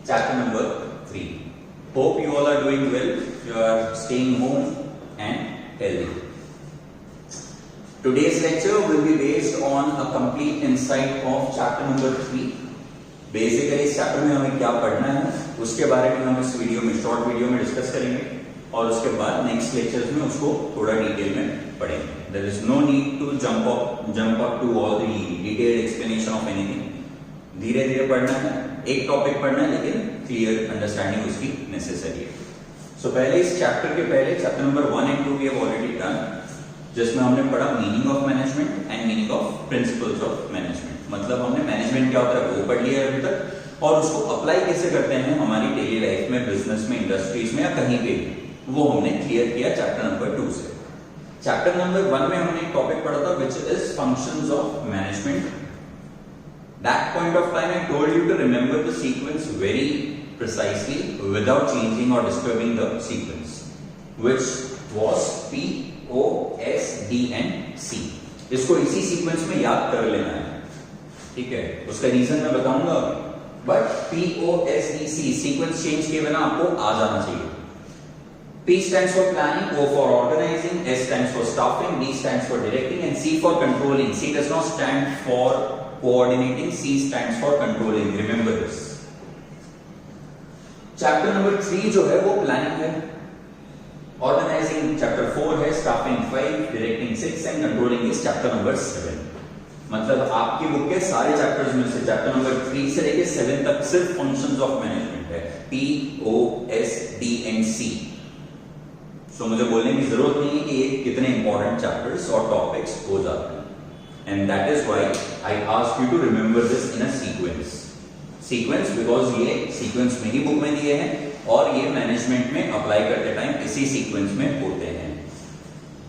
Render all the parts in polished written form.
chapter number 3. Hope you all are doing well. You are staying home and healthy. Today's lecture will be based on a complete insight of chapter number 3. Basically इस chapter में हमें क्या पढ़ना है उसके बारे में हम इस वीडियो में शॉर्ट वीडियो में डिस्कस करेंगे और उसके बाद नेक्स्ट लेक्चर्स में उसको थोड़ा डिटेल में पढ़ेंगे. There is no need to jump up to all the detailed explanation of anything. धीरे धीरे पढ़ना है, एक टॉपिक पढ़ना है लेकिन क्लियर अंडरस्टैंडिंग उसकी नेसेसरी है. सो पहले इस चैप्टर के पहले chapter number 1 and 2 we have already done, जिसमें हमने पढ़ा meaning of management and meaning of principles of management. मतलब हमने मैनेजमेंट क्या होता है वो पढ़ लिया है अभी तक और उसको अप्लाई कैसे करते हैं हमारी डेली लाइफ में, बिजनेस में, इंडस्ट्रीज में या कहीं पे भी, वो हमने क्लियर किया चैप्टर नंबर 2 से. चैप्टर नंबर 1 में हमने एक टॉपिक पढ़ा था which is functions of management. That point of time I told you to remember the sequence very precisely without changing or disturbing the sequence, which was P, O, S, D and C. इसको इसी sequence में याद कर लेना है, ठीक है. उसका रीजन मैं बताऊंगा, but P, O, S, D, C sequence change किए बिना आपको आ जाना चाहिए. P stands for planning, O for organizing, S stands for staffing, D stands for directing and C for controlling. C does not stand for coordinating, C stands for controlling. Remember this. Chapter number 3 जो है वो planning है, organising chapter 4 है, staffing 5, directing 6 and controlling is chapter number 7. मतलब आपकी book के सारे chapters में से चैप्टर नंबर 3 से लेके 7 तक सिर्फ फंक्शंस ऑफ मैनेजमेंट है, P, O, S, D and C. सो मुझे बोलने की जरूरत नहीं है कि ये कितने इंपॉर्टेंट चैप्टर्स और टॉपिक्स हो जाते हैं. And that is why I asked you to remember this in a sequence. Sequence because ये sequence मेरी बुक में दिए हैं और ये मैनेजमेंट में अप्लाई करते टाइम इसी सीक्वेंस में होते हैं.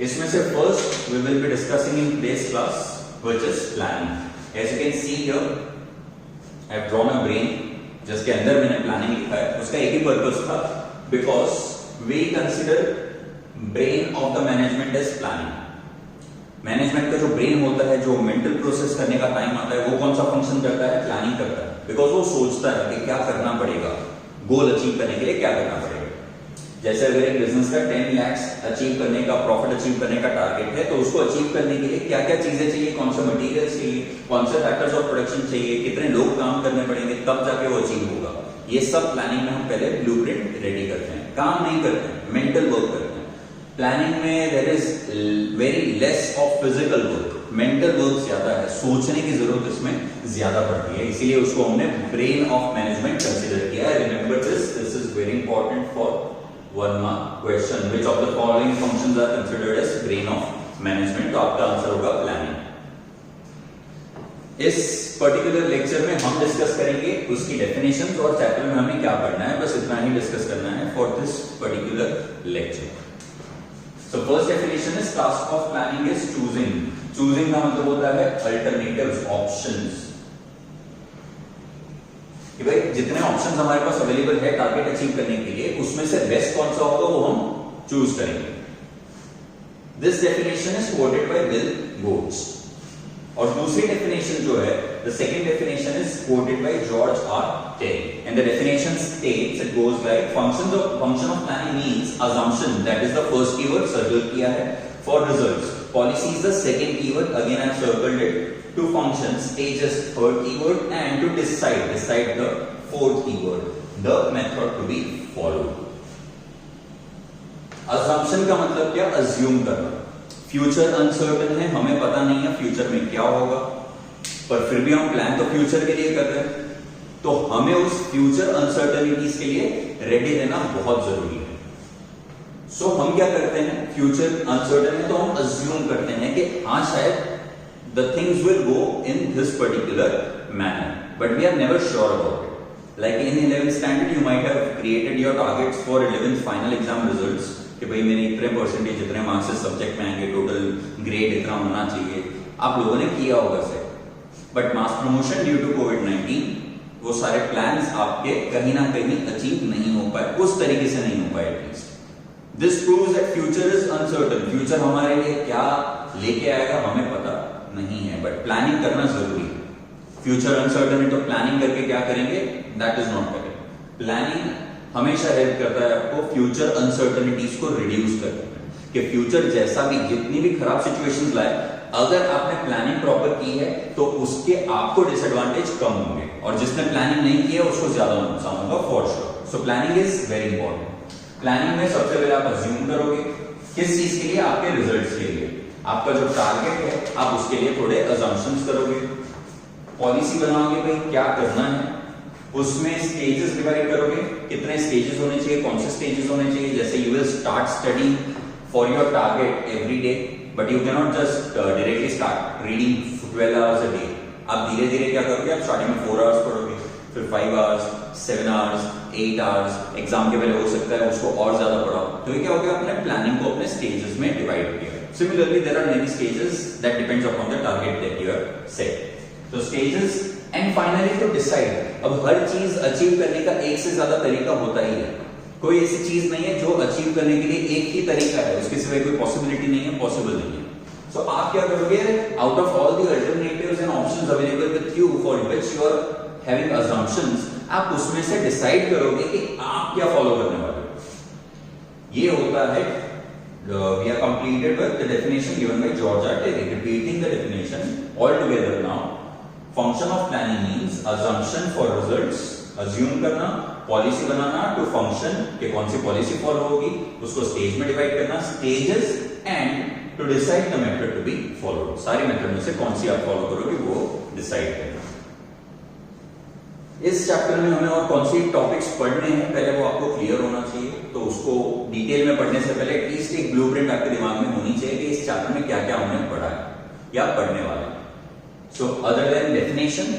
इसमें से first we will be discussing in today's class which is planning. As you can see here, I have drawn a brain जिसके अंदर मैंने प्लानिंग लिखा है. उसका एक ही पर्पस था, because we consider brain of the management as planning. Management का जो ब्रेन होता है, जो मेंटल प्रोसेस करने का टाइम आता है, वो कौन सा फंक्शन करता है? प्लानिंग करता है. बिकॉज वो सोचता है कि क्या करना पड़ेगा, गोल अचीव करने के लिए क्या करना पड़ेगा. जैसे अगर एक बिजनेस का 10 लाख अचीव करने का, प्रॉफिट अचीव करने का टारगेट है, तो उसको अचीव करने के लिए क्या क्या चीजें चाहिए, कौन सा मटेरियल चाहिए, कौन से फैक्टर्स ऑफ प्रोडक्शन चाहिए, कितने लोग काम करने पड़ेंगे, तब जाके वो अचीव होगा. ये सब प्लानिंग में हम पहले ब्लूप्रिंट रेडी करते हैं. काम नहीं करते हैं, मेंटल वर्क करते हैं. प्लानिंग में there is very less of physical work, mental work ज्यादा है, सोचने की जरूरत इसमें ज्यादा पड़ती है. इसीलिए उसको हमने ब्रेन ऑफ मैनेजमेंट कंसीडर किया है. Remember this is very important for 1 mark question. Which of the following functions are considered as brain of management? तो आपका आंसर होगा प्लानिंग. इस पर्टिकुलर लेक्चर में हम डिस्कस करेंगे उसकी डेफिनेशंस और चैप्टर में हमें क्या पढ़ना है, बस इतना ही डिस्कस करना है for this particular lecture. So first definition is task of planning is choosing. Choosing का मतलब होता है alternatives, options. कि भाई जितने ऑप्शंस हमारे पास अवेलेबल है टारगेट अचीव करने के लिए, उसमें से बेस्ट कौन सा होगा वो हम चूज करेंगे. This definition is quoted by Bill Gates. और दूसरी डेफिनेशन जो है, the second definition is quoted by George R. Terry. And the definition states, it goes like, function of planning means assumption, that is the first keyword, circle किया है. For results, policy is the second keyword, again I have circled it. To function, stage is third keyword, and to decide the fourth keyword, the method to be followed. Assumption का मतलब क्या? assume करना. Future uncertain है, हमें पता नहीं है future में क्या होगा, पर फिर भी हम प्लान तो फ्यूचर के लिए कर रहे हैं, तो हमें उस फ्यूचर अनसर्टनिटीज के लिए रेडी रहना बहुत जरूरी है. सो हम क्या करते हैं, फ्यूचर अनसर्टन है तो हम अज्यूम करते हैं कि हाँ शायद the things will go in this particular manner, but we are never sure about it. Like in 11th standard you might have created your targets for 11th final exam results कि भाई मेरे इतने percentage, इतने marks इस subject में आएंगे, total grade इतना होना चाहिए. आप लोगों ने किया होगा sir, but mass promotion due to कोविड-19 वो सारे प्लान्स आपके कहीं ना कहीं अचीव नहीं हो पाए, उस तरीके से नहीं हो पाए at least. This proves that future is uncertain. Future हमारे लिए क्या लेके आएगा हमें पता नहीं है, बट प्लानिंग करना जरूरी है. फ्यूचर अनसर्टन है तो प्लानिंग करके क्या करेंगे, that is not correct. Planning हमेशा हेल्प करता है आपको फ्यूचर अनसर्टेनिटीज को रिड्यूस करने में, कि फ्यूचर जैसा भी जितनी भी खराब सिचुएशंस लाए, अगर आपने प्लानिंग प्रॉपर की है तो उसके आपको डिसएडवांटेज कम होंगे, और जिसने प्लानिंग नहीं किया उसको ज्यादा नुकसान होगा for sure. So planning is very important. Planning में सबसे पहले आप अज्यूम करोगे किस चीज के लिए, आपके रिजल्ट्स के लिए, आपका जो टारगेट है आप उसके लिए थोड़े अजम्पशंस करोगे, पॉलिसी बनाओगे भाई क्या करना है, उसमें स्टेजेस डिवाइड करोगे, कितने स्टेजेस होने चाहिए, कौन से स्टेजेस होने चाहिए। जैसे you will start study for your target every day, but you can not just directly start reading 12 hours a day. आप धीरे धीरे क्या करोगे, आप स्टार्टिंग में 4 आवर्स पढ़ोगे, फिर 5 आवर्स, 7 आवर्स, 8 आवर्स, एग्जाम के पहले हो सकता है उसको और ज्यादा पढ़ाओ। तो ये क्या हो गया, अपने प्लानिंग को अपने स्टेजेस में डिवाइड किया। Similarly there are many stages that depends upon the target that you have set. तो stages and finally to decide. अब हर चीज अचीव करने का एक से ज्यादा तरीका होता ही है, कोई ऐसी चीज नहीं है जो अचीव करने के लिए एक ही तरीका है, उसके सिवाय कोई पॉसिबिलिटी नहीं है, पॉसिबल नहीं है। सो आप क्या करोगे, out of all the alternatives and options available with you for which you are having assumptions, आप उसमें से डिसाइड करोगे कि आप क्या फॉलो करने वाले हो। ये होता है we are completed with the definition given by George R. Terry. Repeating the definition all together now. Function of planning means assumption for results, assume करना, पॉलिसी बनाना, टू फंक्शन कि कौन सी पॉलिसी फॉलो होगी, उसको stage में divide करना, stages, and to decide the method to be followed. सारी method में से कौन सी आप फॉलो करोगे वो डिसाइड करना। इस चैप्टर में हमें और कौन सी टॉपिक्स पढ़ने हैं पहले वो आपको क्लियर होना चाहिए, तो उसको डिटेल में पढ़ने से पहले एटलीस्ट एक ब्लूप्रिंट आपके दिमाग में होनी चाहिए कि इस चैप्टर में क्या क्या हमने पढ़ा है या पढ़ने वाले हैं। So other than definition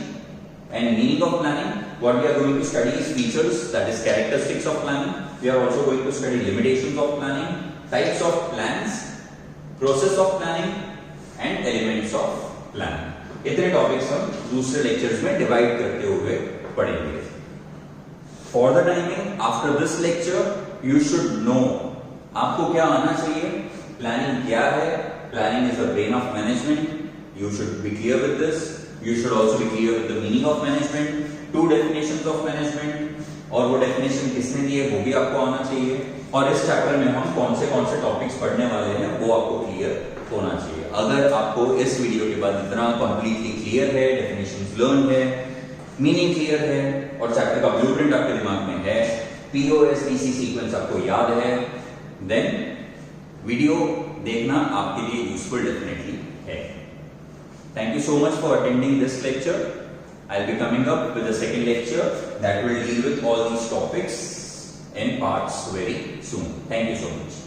and meaning of planning, what we are going to study is features, that is characteristics of planning. We are also going to study limitations of planning, types of plans, process of planning and elements of planning. इतने topics हम दूसरे lectures में divide करते हुए पढ़ेंगे। For the timing, after this lecture, you should know, आपको क्या आना चाहिए, प्लानिंग क्या है, planning is the brain of management. You should be clear with this. You should also be clear with the meaning of management. 2 definitions of management, और वो definition किसने दी है वो भी आपको आना चाहिए, और इस चैप्टर में हम कौन से टॉपिक्स पढ़ने वाले हैं वो आपको क्लियर होना चाहिए। अगर आपको इस वीडियो के बाद इतना कंप्लीटली क्लियर है, डेफिनेशंस लर्न है, मीनिंग क्लियर है और चैप्टर का ब्लूप्रिंट आपके दिमाग में है, POSTC सीक्वेंस आपको याद है, देन वीडियो देखना आपके लिए यूजफुल डेफिनेटली है। Thank you so much for attending this lecture. I'll be coming up with the second lecture that will deal with all these topics in parts very soon. Thank you so much.